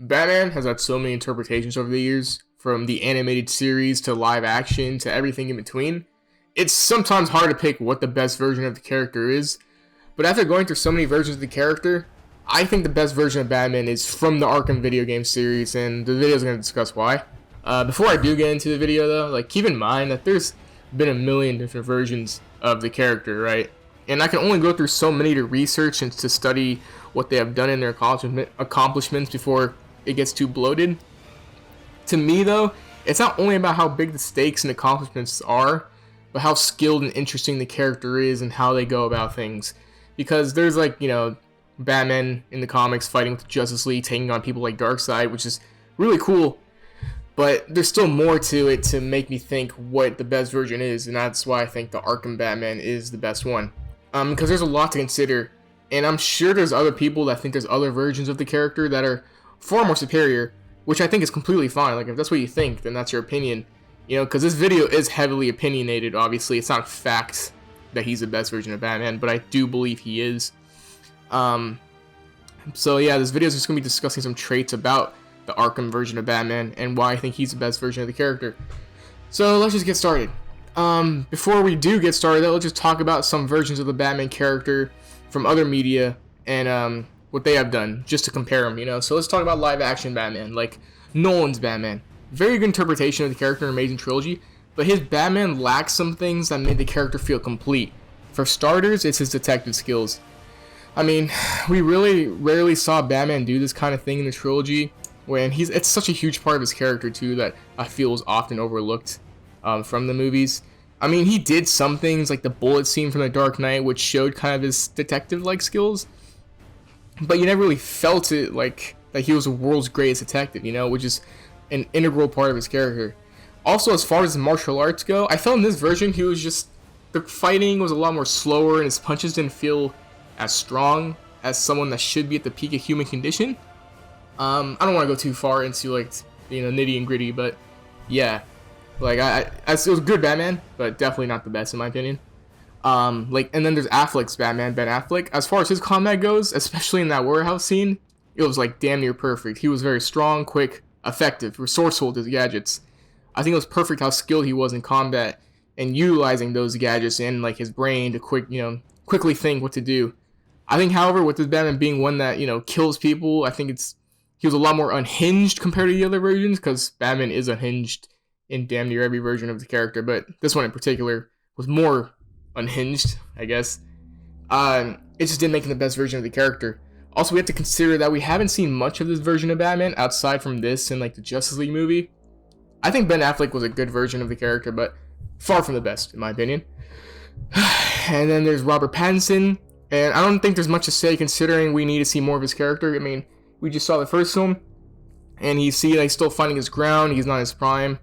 Batman has had so many interpretations over the years, from the animated series to live action to everything in between. It's sometimes hard to pick what the best version of the character is, but after going through so many versions of the character, I think the best version of Batman is from the Arkham video game series, and the video is going to discuss why. Before I do get into the video though, keep in mind that there's been a million different versions of the character, right? And I can only go through so many to research and to study what they have done in their accomplishments before it gets too bloated. To me though, it's not only about how big the stakes and accomplishments are, but how skilled and interesting the character is and how they go about things. Because there's Batman in the comics fighting with the Justice League, taking on people like Darkseid, which is really cool. But there's still more to it to make me think what the best version is, and that's why I think the Arkham Batman is the best one. Because there's a lot to consider, and I'm sure there's other people that think there's other versions of the character that are far more superior, which I think is completely fine. If that's what you think, then that's your opinion. Because this video is heavily opinionated, obviously. It's not fact that he's the best version of Batman, but I do believe he is. So yeah, this video is just going to be discussing some traits about the Arkham version of Batman and why I think he's the best version of the character. So let's just get started. Before we do get started though, let's just talk about some versions of the Batman character from other media and what they have done, just to compare them, So let's talk about live action Batman, like Nolan's Batman. Very good interpretation of the character in Amazing Trilogy, but his Batman lacks some things that made the character feel complete. For starters, it's his detective skills. We really rarely saw Batman do this kind of thing in the trilogy, when it's such a huge part of his character too that I feel is often overlooked from the movies. He did some things like the bullet scene from The Dark Knight, which showed kind of his detective-like skills, but you never really felt it that he was the world's greatest detective, which is an integral part of his character. Also, as far as martial arts go, I felt in this version the fighting was a lot more slower and his punches didn't feel as strong as someone that should be at the peak of human condition. I don't want to go too far into nitty and gritty, but yeah, it was good Batman, but definitely not the best in my opinion. And then there's Affleck's Batman, Ben Affleck. As far as his combat goes, especially in that warehouse scene, it was damn near perfect. He was very strong, quick, effective, resourceful with his gadgets. I think it was perfect how skilled he was in combat and utilizing those gadgets and his brain to quickly think what to do. I think, however, with this Batman being one that kills people, I think he was a lot more unhinged compared to the other versions, because Batman is unhinged in damn near every version of the character, but this one in particular was more unhinged, I guess. It just didn't make him the best version of the character. Also, we have to consider that we haven't seen much of this version of Batman outside from this and the Justice League movie. I think Ben Affleck was a good version of the character, but far from the best, in my opinion. And then there's Robert Pattinson, and I don't think there's much to say considering we need to see more of his character. We just saw the first film, and he's still finding his ground. He's not in his prime,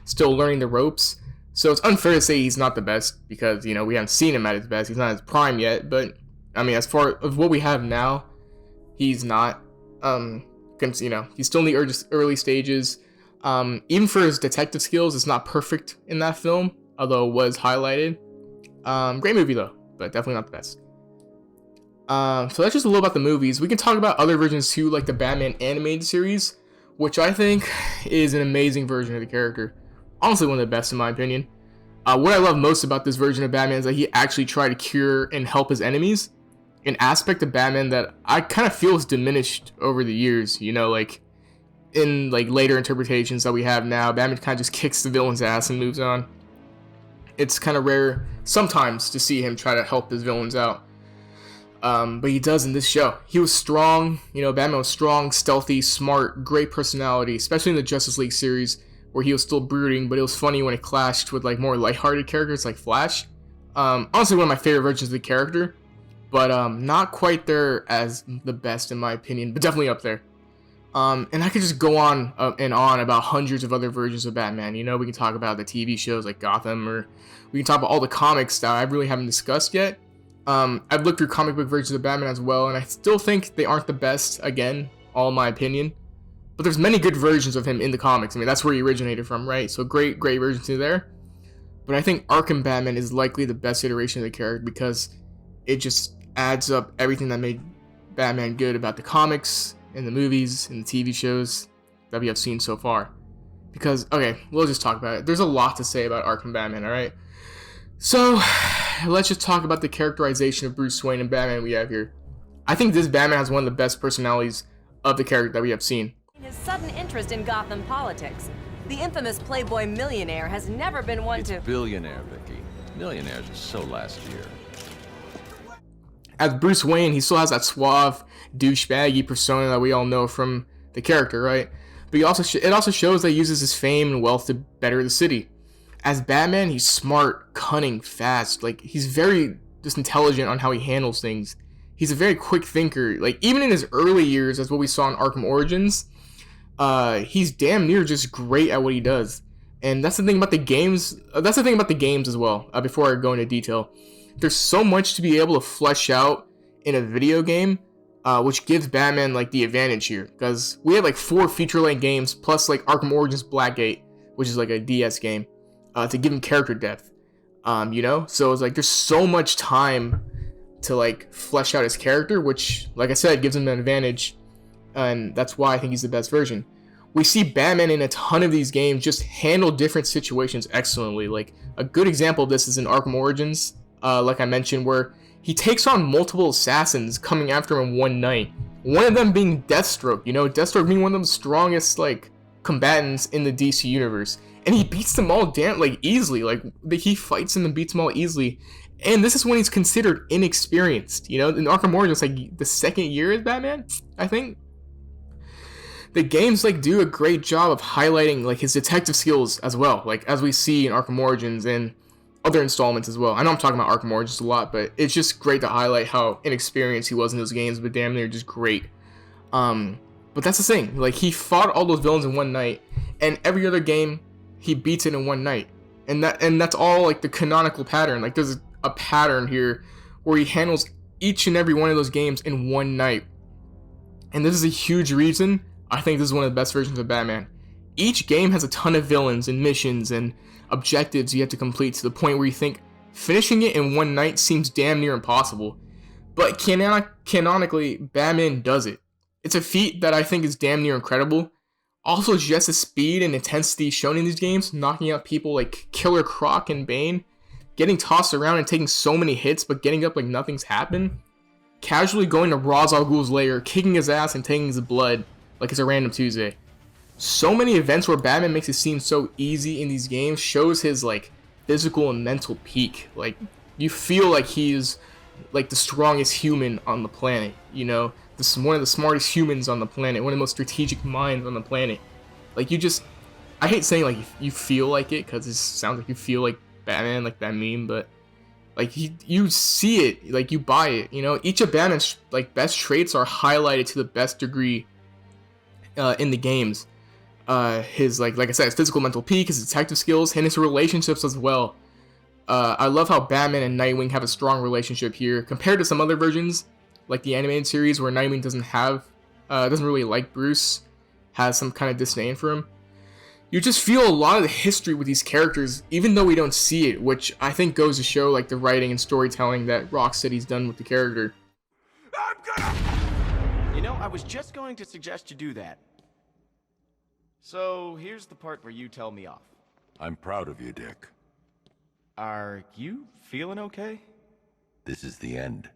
still learning the ropes. So it's unfair to say he's not the best because, we haven't seen him at his best. He's not at his prime yet, but, as far as what we have now, he's not. He's still in the early stages. Even for his detective skills, it's not perfect in that film, although it was highlighted. Great movie, though, but definitely not the best. So that's just a little about the movies. We can talk about other versions too, like the Batman animated series, which I think is an amazing version of the character. Honestly, one of the best in my opinion. What I love most about this version of Batman is that he actually tried to cure and help his enemies. An aspect of Batman that I kind of feel is diminished over the years. In later interpretations that we have now, Batman kind of just kicks the villain's ass and moves on. It's kind of rare sometimes to see him try to help his villains out. But he does in this show. He was strong, Batman was strong, stealthy, smart, great personality, especially in the Justice League series where he was still brooding, but it was funny when it clashed with more lighthearted characters like Flash. Honestly, one of my favorite versions of the character, but not quite there as the best in my opinion, but definitely up there. And I could just go on and on about hundreds of other versions of Batman. We can talk about the TV shows like Gotham, or we can talk about all the comics that I really haven't discussed yet. I've looked through comic book versions of Batman as well, and I still think they aren't the best, again, all in my opinion. But there's many good versions of him in the comics. That's where he originated from, right? So great versions in there. But I think Arkham Batman is likely the best iteration of the character because it just adds up everything that made Batman good about the comics in the movies, in the TV shows that we have seen so far. Because, okay, we'll just talk about it. There's a lot to say about Arkham Batman, alright? So, let's just talk about the characterization of Bruce Wayne and Batman we have here. I think this Batman has one of the best personalities of the character that we have seen. His sudden interest in Gotham politics. The infamous Playboy millionaire has never been one to... Billionaire, Vicky. Millionaires are so last year. As Bruce Wayne, he still has that suave, douchebaggy persona that we all know from the character, right? But it also shows that he uses his fame and wealth to better the city. As Batman, he's smart, cunning, fast. Like, he's very just intelligent on how he handles things. He's a very quick thinker. Like, even in his early years, as what we saw in Arkham Origins, he's damn near just great at what he does. And that's the thing about the games. That's the thing about the games as well. Before I go into detail, there's so much to be able to flesh out in a video game, which gives Batman like the advantage here. Because we have like 4 feature-length games plus like Arkham Origins Blackgate, which is like a DS game, to give him character depth. You know, so it's like there's so much time to like flesh out his character, which, like I said, gives him an advantage, and that's why I think he's the best version. We see Batman in a ton of these games just handle different situations excellently. Like, a good example of this is in Arkham Origins, like I mentioned, where he takes on multiple assassins coming after him in one night. One of them being Deathstroke, you know, Deathstroke being one of the strongest like combatants in the DC universe, and he beats them all easily. Like, he fights them and beats them all easily. And this is when he's considered inexperienced. You know, in Arkham Origins, like the second year as Batman, I think. The games like do a great job of highlighting like his detective skills as well, like as we see in Arkham Origins and other installments as well. I know I'm talking about Arkham Origins a lot, but it's just great to highlight how inexperienced he was in those games, but damn near just great. But that's the thing, like he fought all those villains in one night, and every other game he beats it in one night, and that's all like the canonical pattern. Like there's a pattern here where he handles each and every one of those games in one night, and this is a huge reason I think this is one of the best versions of Batman. Each game has a ton of villains and missions and objectives you have to complete to the point where you think finishing it in one night seems damn near impossible. But canonically, Batman does it. It's a feat that I think is damn near incredible. Also, just the speed and intensity shown in these games, knocking out people like Killer Croc and Bane, getting tossed around and taking so many hits but getting up like nothing's happened, casually going to Ra's al Ghul's lair, kicking his ass and taking his blood like it's a random Tuesday. So many events where Batman makes it seem so easy in these games shows his like physical and mental peak. Like, you feel like he's like the strongest human on the planet, you know, one of the smartest humans on the planet, one of the most strategic minds on the planet. Like, you just, I hate saying like you feel like it, because it sounds like you feel like Batman, like that meme, but like you see it, like you buy it, you know. Each of Batman's like best traits are highlighted to the best degree in the games. His like I said, his physical mental peak, his detective skills, and his relationships as well. I love how Batman and Nightwing have a strong relationship here compared to some other versions, like the animated series where Nightwing doesn't really like Bruce, has some kind of disdain for him. You just feel a lot of the history with these characters, even though we don't see it, which I think goes to show like the writing and storytelling that Rocksteady's done with the character. You know, I was just going to suggest you do that. So, here's the part where you tell me off. I'm proud of you, Dick. Are you feeling okay? This is the end.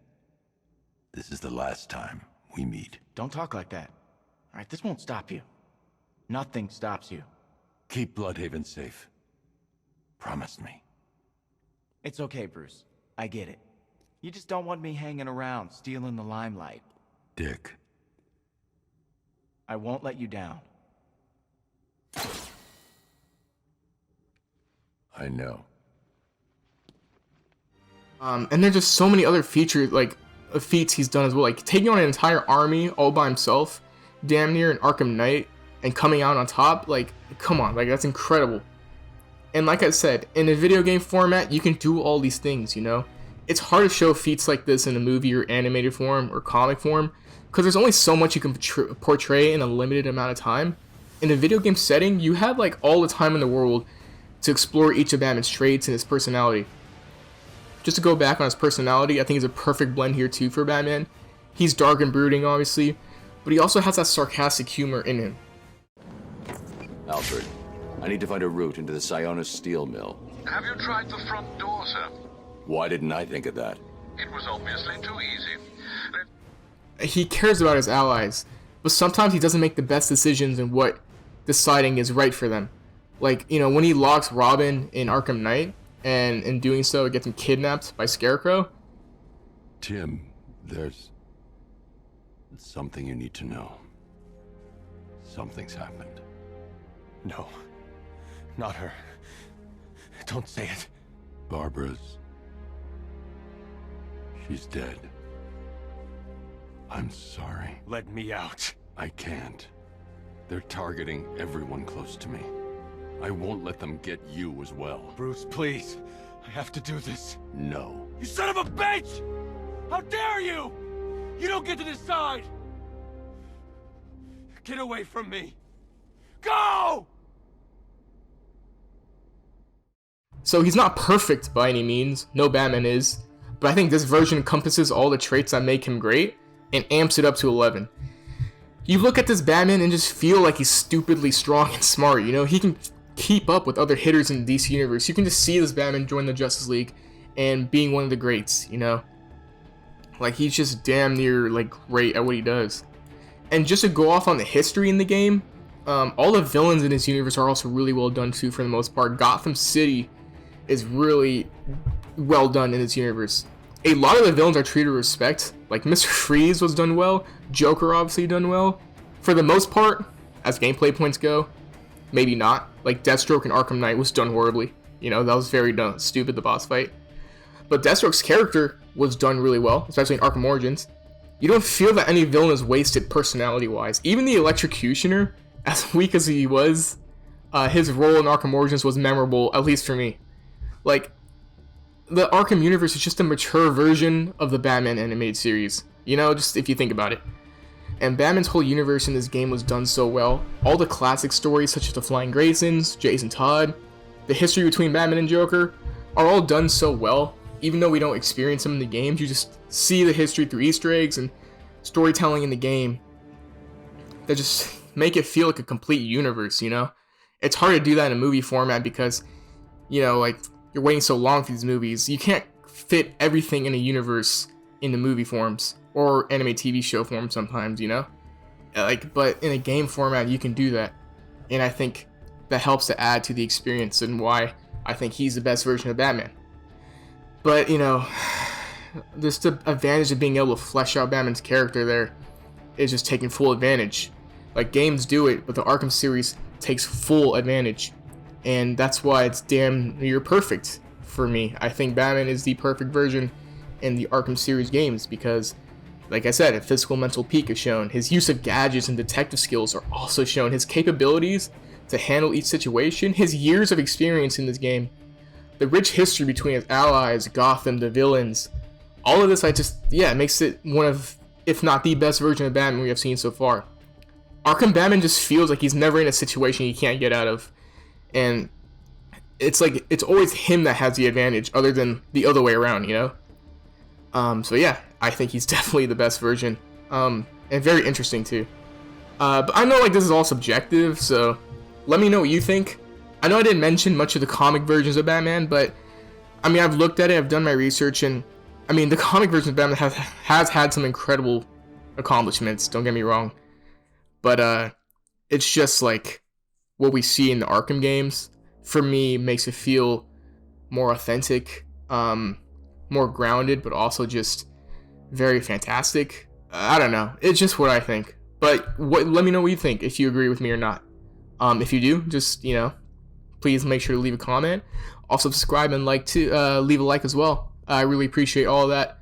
This is the last time we meet. Don't talk like that. Alright, this won't stop you. Nothing stops you. Keep Bloodhaven safe. Promise me. It's okay, Bruce. I get it. You just don't want me hanging around, stealing the limelight. Dick. I won't let you down. I know. And there's just so many other features, like feats he's done as well, like taking on an entire army all by himself, damn near in Arkham Knight, and coming out on top. Like, come on, like that's incredible. And like I said, in a video game format, you can do all these things, you know. It's hard to show feats like this in a movie or animated form or comic form, because there's only so much you can portray in a limited amount of time. In a video game setting, you have like all the time in the world to explore each of Batman's traits and his personality. Just to go back on his personality, I think he's a perfect blend here too for Batman. He's dark and brooding, obviously, but he also has that sarcastic humor in him. Alfred, I need to find a route into the Sionis steel mill. Have you tried the front door, sir? Why didn't I think of that? It was obviously too easy. He cares about his allies, but sometimes he doesn't make the best decisions in what deciding is right for them. Like, you know, when he locks Robin in Arkham Knight, and in doing so, it gets him kidnapped by Scarecrow. Tim, there's something you need to know. Something's happened. No. Not her. Don't say it. Barbara's... she's dead. I'm sorry. Let me out. I can't. They're targeting everyone close to me. I won't let them get you as well. Bruce, please. I have to do this. No. You son of a bitch! How dare you! You don't get to decide! Get away from me! Go! So he's not perfect by any means, no Batman is, but I think this version encompasses all the traits that make him great, and amps it up to 11. You look at this Batman and just feel like he's stupidly strong and smart, you know? He can keep up with other hitters in the DC universe. You can just see this Batman join the Justice League and being one of the greats, you know? Like, he's just damn near, like, great at what he does. And just to go off on the history in the game, all the villains in this universe are also really well done too, for the most part. Gotham City is really well done in this universe. A lot of the villains are treated with respect. Like, Mr. Freeze was done well. Joker obviously done well. For the most part, as gameplay points go, maybe not. Like, Deathstroke in Arkham Knight was done horribly. You know, that was very stupid, the boss fight. But Deathstroke's character was done really well, especially in Arkham Origins. You don't feel that any villain is wasted personality-wise. Even the Electrocutioner, as weak as he was, his role in Arkham Origins was memorable, at least for me. Like, the Arkham universe is just a mature version of the Batman animated series. You know, just if you think about it. And Batman's whole universe in this game was done so well. All the classic stories, such as the Flying Graysons, Jason Todd, the history between Batman and Joker, are all done so well. Even though we don't experience them in the games, you just see the history through Easter eggs and storytelling in the game that just make it feel like a complete universe, you know? It's hard to do that in a movie format because, you know, like, you're waiting so long for these movies. You can't fit everything in a universe in the movie forms or anime TV show form sometimes, you know? Like, but in a game format, you can do that. And I think that helps to add to the experience and why I think he's the best version of Batman. But, you know, just the advantage of being able to flesh out Batman's character there is just taking full advantage. Like, games do it, but the Arkham series takes full advantage. And that's why it's damn near perfect for me. I think Batman is the perfect version in the Arkham series games because, like I said, a physical mental peak is shown. His use of gadgets and detective skills are also shown. His capabilities to handle each situation, his years of experience in this game, the rich history between his allies, Gotham, the villains, all of this, it makes it one of, if not the best version of Batman we have seen so far. Arkham Batman just feels like he's never in a situation he can't get out of. And it's like, it's always him that has the advantage other than the other way around, you know? So yeah, I think he's definitely the best version. And very interesting too. But I know, like, this is all subjective, so let me know what you think. I know I didn't mention much of the comic versions of Batman, but I mean, I've looked at it, I've done my research, and I mean, the comic version of Batman has had some incredible accomplishments, don't get me wrong. But it's just like what we see in the Arkham games, for me, makes it feel more authentic, more grounded, but also just very fantastic. I don't know, it's just what I think. But let me know what you think, if you agree with me or not. If you do, just, you know, please make sure to leave a comment. Also subscribe and leave a like as well. I really appreciate all of that.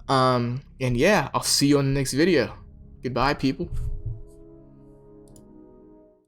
And yeah, I'll see you on the next video. Goodbye, people.